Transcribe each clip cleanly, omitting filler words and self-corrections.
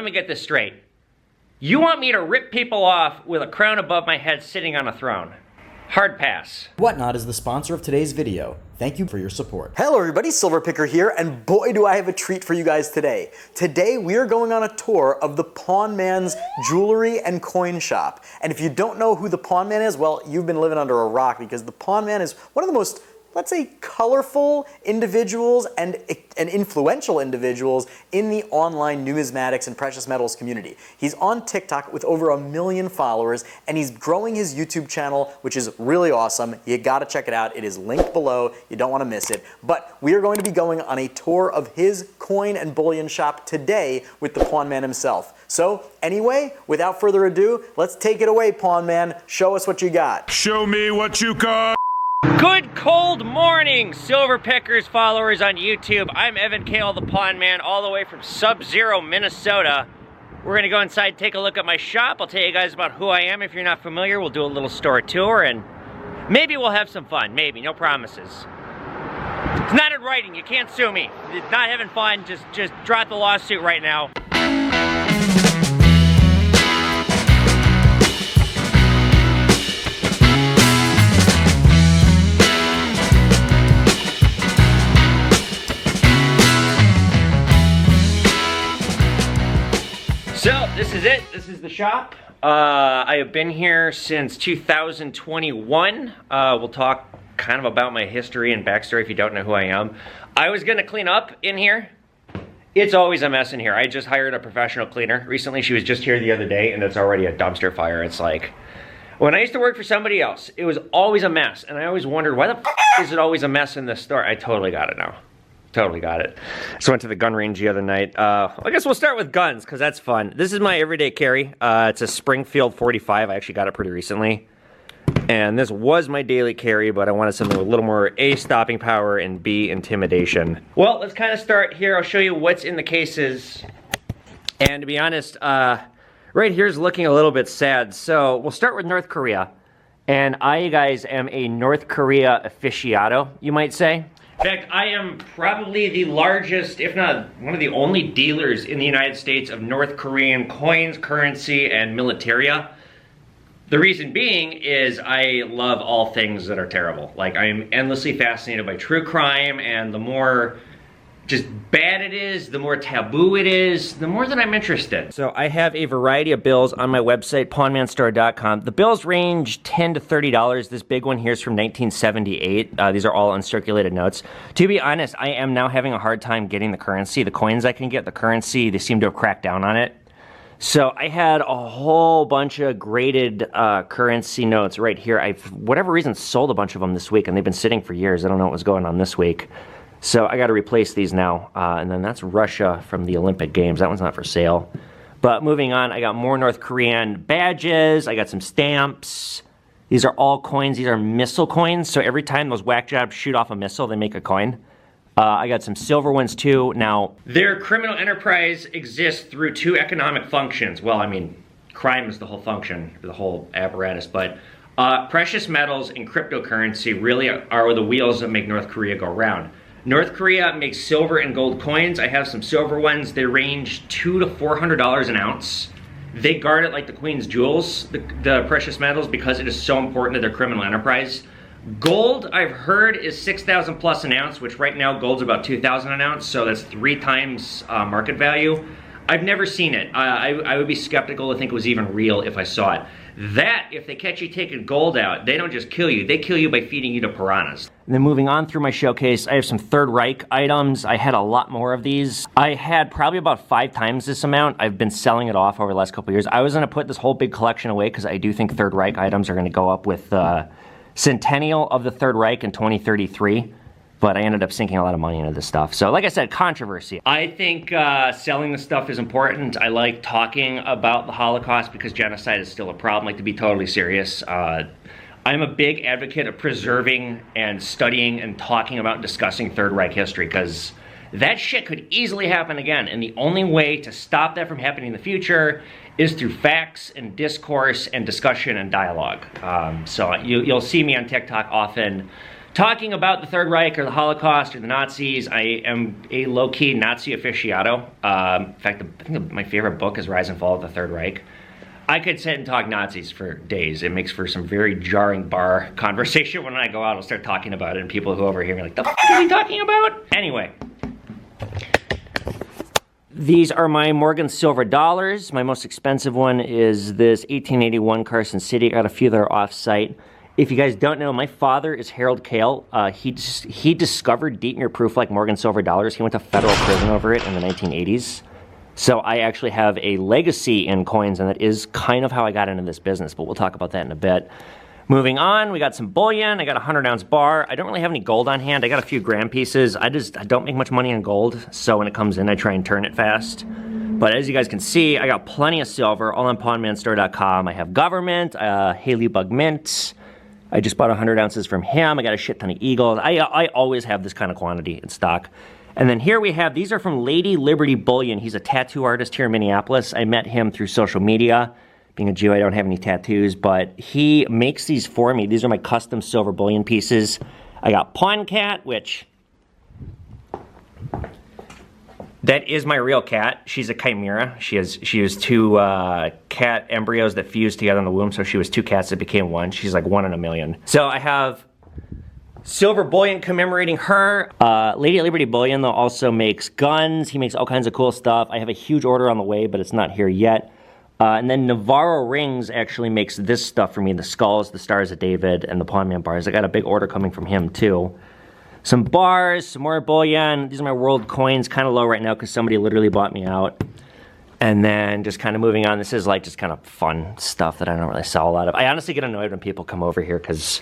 Let me get this straight. You want me to rip people off with a crown above my head sitting on a throne? Hard pass. Whatnot is the sponsor of today's video. Thank you for your support. Hello everybody, Silverpicker here, and boy do I have a treat for you guys today. Today we are going on a tour of the Pawn Man's jewelry and coin shop. And if you don't know who the Pawn Man is, well, you've been living under a rock, because the Pawn Man is one of the most, let's say, colorful individuals and influential individuals in the online numismatics and precious metals community. He's on TikTok with over 1 million followers, and he's growing his YouTube channel, which is really awesome. You gotta check it out. It is linked below. You don't wanna miss it. But we are going to be going on a tour of his coin and bullion shop today with the Pawn Man himself. So anyway, without further ado, let's take it away, Pawn Man. Show us what you got. Show me what you got. Good cold morning, Silver Pickers followers on YouTube. I'm Evan Kale, the Pawn Man, all the way from Sub-Zero, Minnesota. We're gonna go inside, take a look at my shop. I'll tell you guys about who I am if you're not familiar. We'll do a little store tour, and maybe we'll have some fun. Maybe, no promises. It's not in writing, you can't sue me. It's not having fun, just drop the lawsuit right now. So, this is it. This is the shop. I have been here since 2021. We'll talk kind of about my history and backstory if you don't know who I am. I was gonna clean up in here. It's always a mess in here. I just hired a professional cleaner. Recently, she was just here the other day, and it's already a dumpster fire. It's like, when I used to work for somebody else, it was always a mess, and I always wondered, why the f is it always a mess in this store? I totally got it now. Totally got it. So went to the gun range the other night. I guess we'll start with guns, because that's fun. This is my everyday carry. It's a Springfield 45. I actually got it pretty recently. And this was my daily carry, but I wanted something with a little more A, stopping power, and B, intimidation. Well, let's kind of start here. I'll show you what's in the cases. And to be honest, right here is looking a little bit sad. So we'll start with North Korea. And I, guys, am a North Korea aficionado, you might say. In fact, I am probably the largest, if not one of the only dealers in the United States of North Korean coins, currency, and militaria. The reason being is I love all things that are terrible. Like, I'm endlessly fascinated by true crime, and the more just bad it is, the more taboo it is, the more that I'm interested. So I have a variety of bills on my website, pawnmanstore.com. The bills range $10 to $30. This big one here is from 1978. These are all uncirculated notes. To be honest, I am now having a hard time getting the currency. The coins I can get, the currency, they seem to have cracked down on it. So I had a whole bunch of graded currency notes right here. I've, for whatever reason, sold a bunch of them this week, and they've been sitting for years. I don't know what was going on this week. So I got to replace these now. And then that's Russia from the Olympic Games. That one's not for sale. But moving on, I got more North Korean badges. I got some stamps. These are all coins. These are missile coins. So every time those whack jobs shoot off a missile, they make a coin. I got some silver ones too. Now, their criminal enterprise exists through two economic functions. Well, I mean, crime is the whole function, the whole apparatus. But precious metals and cryptocurrency really are the wheels that make North Korea go round. North Korea makes silver and gold coins. I have some silver ones. They range $200 to $400 an ounce. They guard it like the Queen's jewels, the precious metals, because it is so important to their criminal enterprise. Gold, I've heard, is $6,000 plus an ounce, which right now gold's about $2,000 an ounce, so that's 3 times market value. I've never seen it. I would be skeptical to think it was even real if I saw it. That, if they catch you taking gold out, they don't just kill you, they kill you by feeding you to piranhas. And then moving on through my showcase, I have some Third Reich items. I had a lot more of these. I had probably about 5 times this amount. I've been selling it off over the last couple years. I was gonna put this whole big collection away because I do think Third Reich items are gonna go up with centennial of the Third Reich in 2033. But I ended up sinking a lot of money into this stuff. So like I said, controversy. I think selling this stuff is important. I like talking about the Holocaust because genocide is still a problem, like to be totally serious. I'm a big advocate of preserving and studying and talking about and discussing Third Reich history, because that shit could easily happen again. And the only way to stop that from happening in the future is through facts and discourse and discussion and dialogue. So you'll see me on TikTok often talking about the Third Reich or the Holocaust or the Nazis. I am a low-key Nazi aficionado. In fact, I think my favorite book is Rise and Fall of the Third Reich. I could sit and talk Nazis for days. It makes for some very jarring bar conversation when I go out. I'll start talking about it and people who overhear me are like, the fuck are we talking about? Anyway. These are my Morgan silver dollars. My most expensive one is this 1881 Carson City. I got a few that are off-site. If you guys don't know, my father is Harold Kale. He discovered Deetner proof like Morgan silver dollars. He went to federal prison over it in the 1980s. So I actually have a legacy in coins, and that is kind of how I got into this business, but we'll talk about that in a bit. Moving on, we got some bullion. I got a 100-ounce bar. I don't really have any gold on hand. I got a few gram pieces. I don't make much money on gold, so when it comes in, I try and turn it fast. But as you guys can see, I got plenty of silver, all on pawnmanstore.com. I have government, Haley Bug Mint. I just bought 100 ounces from him. I got a shit ton of eagles. I always have this kind of quantity in stock. And then here we have, these are from Lady Liberty Bullion. He's a tattoo artist here in Minneapolis. I met him through social media. Being a Jew, I don't have any tattoos, but he makes these for me. These are my custom silver bullion pieces. I got Pawn Cat, which, that is my real cat. She's a chimera. She has two cat embryos that fused together in the womb, so she was two cats that became one. She's like 1 in a million. So I have silver bullion commemorating her. Lady Liberty Bullion, though, also makes guns. He makes all kinds of cool stuff. I have a huge order on the way, but it's not here yet. And then Navarro Rings actually makes this stuff for me, the skulls, the Stars of David, and the Pawnman bars. I got a big order coming from him, too. Some bars, some more bullion. These are my world coins, kind of low right now because somebody literally bought me out. And then just kind of moving on, this is like just kind of fun stuff that I don't really sell a lot of. I honestly get annoyed when people come over here because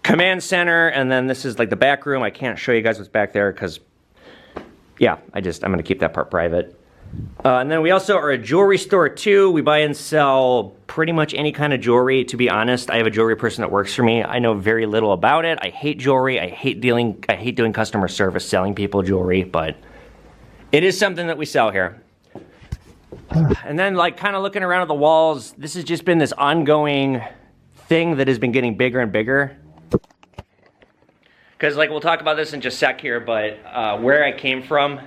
command center, and then this is like the back room. I can't show you guys what's back there because, yeah, I'm going to keep that part private. And then we also are a jewelry store too. We buy and sell pretty much any kind of jewelry. To be honest, I have a jewelry person that works for me. I know very little about it. I hate jewelry. I hate doing customer service, selling people jewelry, but it is something that we sell here. And then like kind of looking around at the walls, this has just been this ongoing thing that has been getting bigger and bigger. Because like we'll talk about this in just a sec here, but where I came from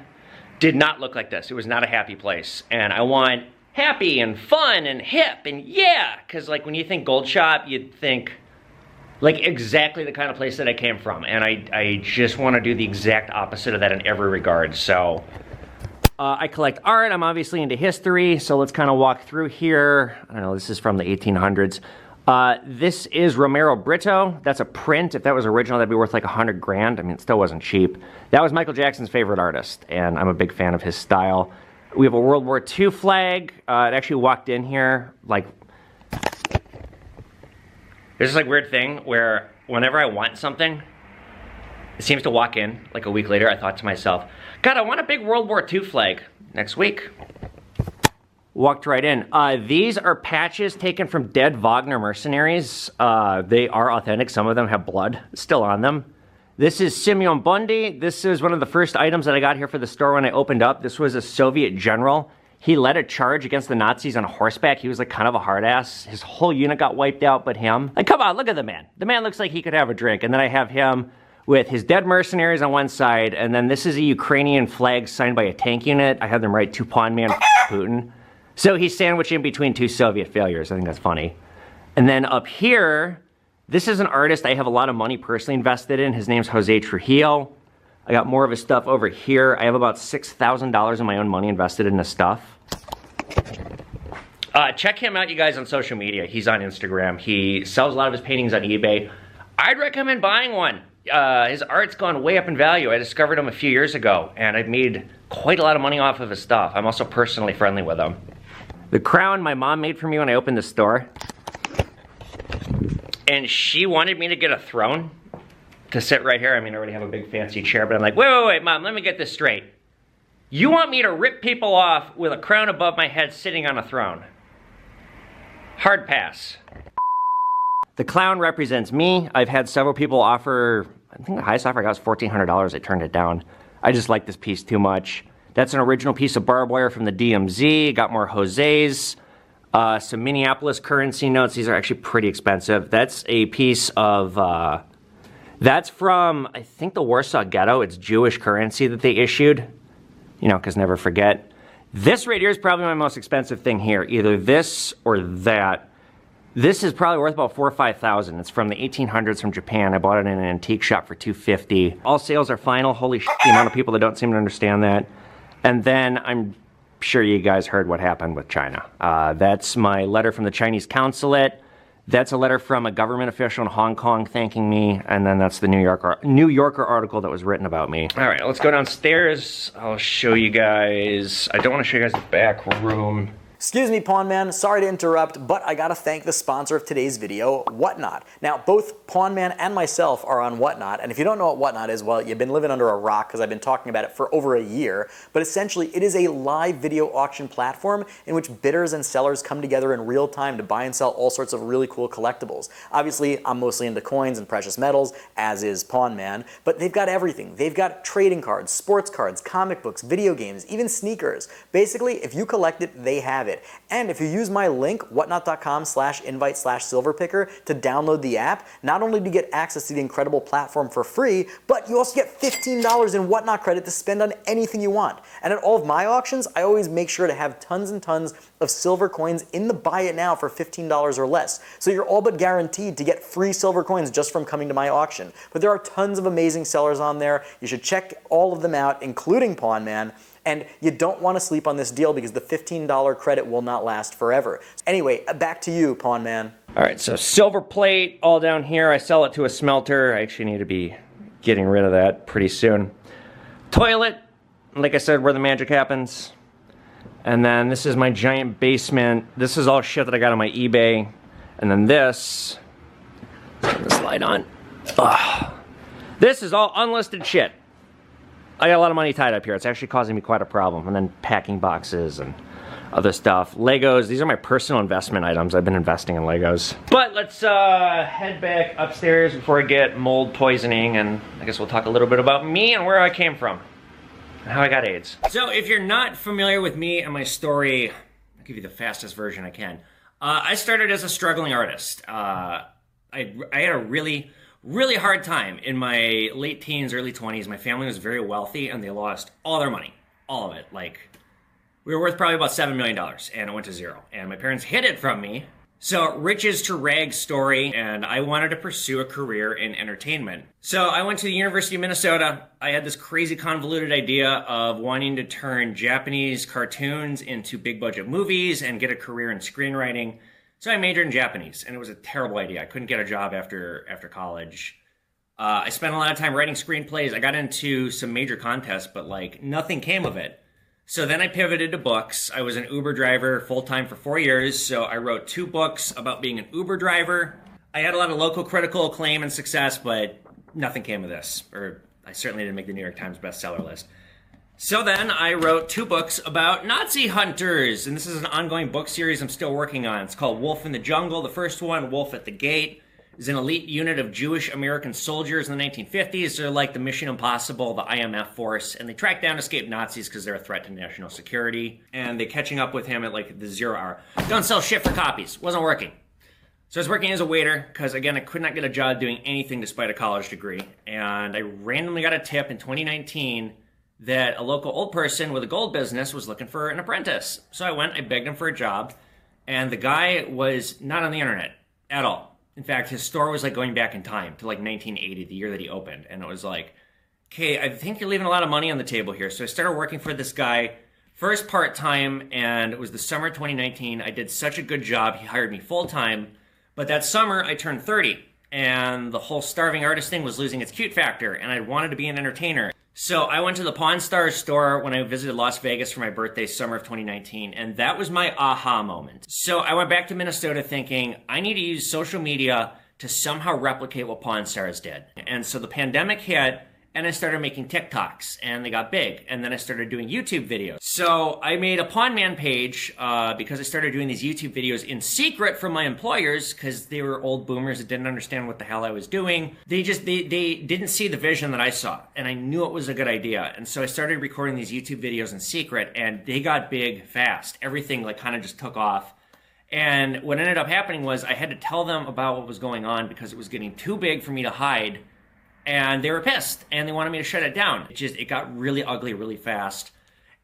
did not look like this. It was not a happy place. And I want happy and fun and hip and yeah, because like when you think gold shop, you'd think like exactly the kind of place that I came from. And I just want to do the exact opposite of that in every regard. So I collect art. I'm obviously into history. So let's kind of walk through here. I don't know, this is from the 1800s. This is Romero Brito. That's a print. If that was original, that'd be worth like 100 grand. I mean, it still wasn't cheap. That was Michael Jackson's favorite artist, and I'm a big fan of his style. We have a World War II flag. It actually walked in here, like, there's this like weird thing where whenever I want something, it seems to walk in. Like a week later, I thought to myself, God, I want a big World War II flag next week. Walked right in. These are patches taken from dead Wagner mercenaries. They are authentic. Some of them have blood still on them. This is Simeon Bundy. This is one of the first items that I got here for the store when I opened up. This was a Soviet general. He led a charge against the Nazis on horseback. He was like kind of a hard ass. His whole unit got wiped out but him. Like, come on, look at the man. The man looks like he could have a drink. And then I have him with his dead mercenaries on one side. And then this is a Ukrainian flag signed by a tank unit. I had them write to Pawnman Putin. So he's sandwiched in between two Soviet failures. I think that's funny. And then up here, this is an artist I have a lot of money personally invested in. His name's Jose Trujillo. I got more of his stuff over here. I have about $6,000 in my own money invested in this stuff. Check him out, you guys, on social media. He's on Instagram. He sells a lot of his paintings on eBay. I'd recommend buying one. His art's gone way up in value. I discovered him a few years ago, and I've made quite a lot of money off of his stuff. I'm also personally friendly with him. The crown my mom made for me when I opened the store. And she wanted me to get a throne to sit right here. I mean, I already have a big fancy chair, but I'm like, wait, Mom, let me get this straight. You want me to rip people off with a crown above my head sitting on a throne? Hard pass. The clown represents me. I've had several people offer, I think the highest offer I got was $1,400. I turned it down. I just like this piece too much. That's an original piece of barbed wire from the DMZ. Got more Jose's. Some Minneapolis currency notes. These are actually pretty expensive. That's a piece of That's from, I think, the Warsaw Ghetto. It's Jewish currency that they issued. You know, because never forget. This right here is probably my most expensive thing here. Either this or that. This is probably worth about $4,000 or $5,000. It's from the 1800s from Japan. I bought it in an antique shop for $250. All sales are final. Holy shit, the amount of people that don't seem to understand that. And then I'm sure you guys heard what happened with China. That's my letter from the Chinese consulate. That's a letter from a government official in Hong Kong thanking me, and then that's the New Yorker article that was written about me. All right, let's go downstairs. I'll show you guys. I don't want to show you guys the back room. Excuse me, Pawn Man, sorry to interrupt, but I gotta thank the sponsor of today's video, Whatnot. Now, both Pawn Man and myself are on Whatnot, and if you don't know what Whatnot is, well, you've been living under a rock because I've been talking about it for over a year, but essentially it is a live video auction platform in which bidders and sellers come together in real time to buy and sell all sorts of really cool collectibles. Obviously, I'm mostly into coins and precious metals, as is Pawn Man, but they've got everything. They've got trading cards, sports cards, comic books, video games, even sneakers. Basically, if you collect it, they have it. And if you use my link, whatnot.com/invite/silverpicker to download the app, not only do you get access to the incredible platform for free, but you also get $15 in Whatnot credit to spend on anything you want. And at all of my auctions, I always make sure to have tons and tons of silver coins in the buy it now for $15 or less. So you're all but guaranteed to get free silver coins just from coming to my auction. But there are tons of amazing sellers on there. You should check all of them out, including Pawn Man. And you don't want to sleep on this deal because the $15 credit will not last forever. Anyway, back to you, Pawn Man. All right, so silver plate all down here. I sell it to a smelter. I actually need to be getting rid of that pretty soon. Toilet, like I said, where the magic happens. And then this is my giant basement. This is all shit that I got on my eBay. And then this, turn this light on. Ugh. This is all unlisted shit. I got a lot of money tied up here. It's actually causing me quite a problem. And then packing boxes and other stuff. Legos, these are my personal investment items. I've been investing in Legos. But let's head back upstairs before I get mold poisoning, and I guess we'll talk a little bit about me and where I came from and how I got AIDS. So if you're not familiar with me and my story, I'll give you the fastest version I can. I started as a struggling artist. I had a really hard time in my late teens, early 20s. My family was very wealthy and they lost all their money. All of it. Like, we were worth probably about $7 million and it went to zero. And my parents hid it from me. So, riches to rags story, and I wanted to pursue a career in entertainment. So, I went to the University of Minnesota. I had this crazy convoluted idea of wanting to turn Japanese cartoons into big budget movies and get a career in screenwriting. So I majored in Japanese, and it was a terrible idea. I couldn't get a job after college. I spent a lot of time writing screenplays. I got into some major contests, but like nothing came of it. So then I pivoted to books. I was an Uber driver full-time for 4 years, so I wrote 2 books about being an Uber driver. I had a lot of local critical acclaim and success, but nothing came of this. Or I certainly didn't make the New York Times bestseller list. So then I wrote 2 books about Nazi hunters, and this is an ongoing book series I'm still working on. It's called Wolf in the Jungle. The first one, Wolf at the Gate, is an elite unit of Jewish American soldiers in the 1950s. They're like the Mission Impossible, the IMF force, and they track down escaped Nazis because they're a threat to national security. And they're catching up with him at like the 0 hour. Don't sell shit for copies. Wasn't working. So I was working as a waiter because, again, I could not get a job doing anything despite a college degree. And I randomly got a tip in 2019 that a local old person with a gold business was looking for an apprentice. So I went, I begged him for a job, and the guy was not on the internet at all. In fact, his store was like going back in time to like 1980, the year that he opened. And it was like, okay, I think you're leaving a lot of money on the table here. So I started working for this guy, first part-time, and it was the summer of 2019. I did such a good job, he hired me full-time. But that summer, I turned 30, and the whole starving artist thing was losing its cute factor, and I wanted to be an entertainer. So I went to the Pawn Stars store when I visited Las Vegas for my birthday, summer of 2019, and that was my aha moment. So I went back to Minnesota thinking, I need to use social media to somehow replicate what Pawn Stars did. And so the pandemic hit, and I started making TikToks, and they got big. And then I started doing YouTube videos. So I made a Pawn Man page because I started doing these YouTube videos in secret from my employers because they were old boomers that didn't understand what the hell I was doing. They didn't see the vision that I saw, and I knew it was a good idea. And so I started recording these YouTube videos in secret, and they got big fast. Everything like kind of just took off. And what ended up happening was I had to tell them about what was going on because it was getting too big for me to hide. and they were pissed and they wanted me to shut it down. It got really ugly really fast.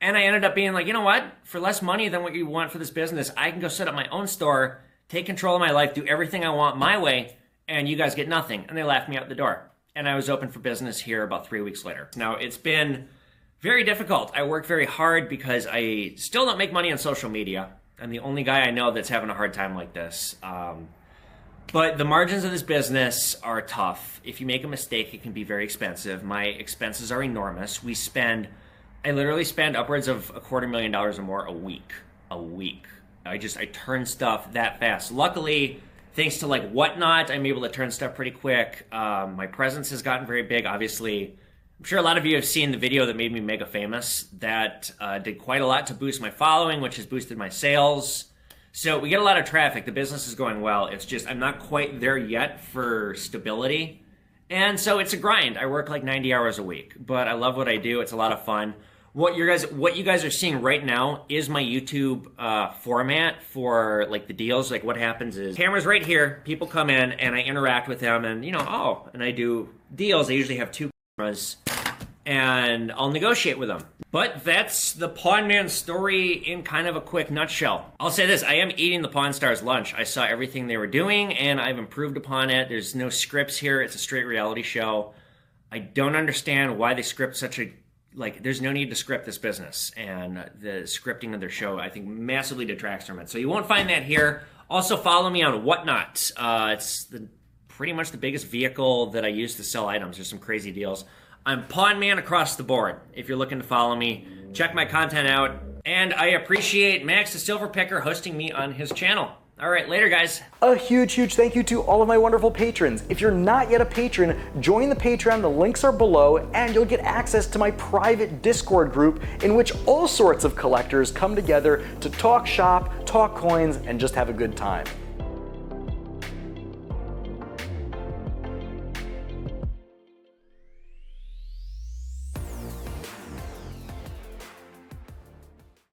And I ended up being like, you know what? For less money than what you want for this business, I can go set up my own store, take control of my life, do everything I want my way, and you guys get nothing. And they laughed me out the door. And I was open for business here about 3 weeks later. Now, it's been very difficult. I work very hard because I still don't make money on social media. I'm the only guy I know that's having a hard time like this. But the margins of this business are tough. If you make a mistake, it can be very expensive. My expenses are enormous. I literally spend upwards of $250,000 or more a week. I turn stuff that fast. Luckily, thanks to like Whatnot, I'm able to turn stuff pretty quick. My presence has gotten very big. Obviously, I'm sure a lot of you have seen the video that made me mega famous. That did quite a lot to boost my following, which has boosted my sales. So we get a lot of traffic. The business is going well. It's just I'm not quite there yet for stability. And so it's a grind. I work like 90 hours a week, but I love what I do. It's a lot of fun. What you guys are seeing right now is my YouTube format for like the deals. Like what happens is camera's right here. People come in and I interact with them, and and I do deals. I usually have 2 cameras, and I'll negotiate with them. But that's the Pawn Man story in kind of a quick nutshell. I'll say this: I am eating the Pawn Stars lunch. I saw everything they were doing, and I've improved upon it. There's no scripts here. It's a straight reality show. I don't understand why they script there's no need to script this business, and the scripting of their show, I think, massively detracts from it. So you won't find that here. Also, follow me on Whatnot. It's pretty much the biggest vehicle that I use to sell items. There's some crazy deals. I'm Pawn Man across the board. If you're looking to follow me, check my content out. And I appreciate Max the Silver Picker hosting me on his channel. All right, later, guys. A huge thank you to all of my wonderful patrons. If you're not yet a patron, join the Patreon. The links are below, and you'll get access to my private Discord group in which all sorts of collectors come together to talk shop, talk coins, and just have a good time.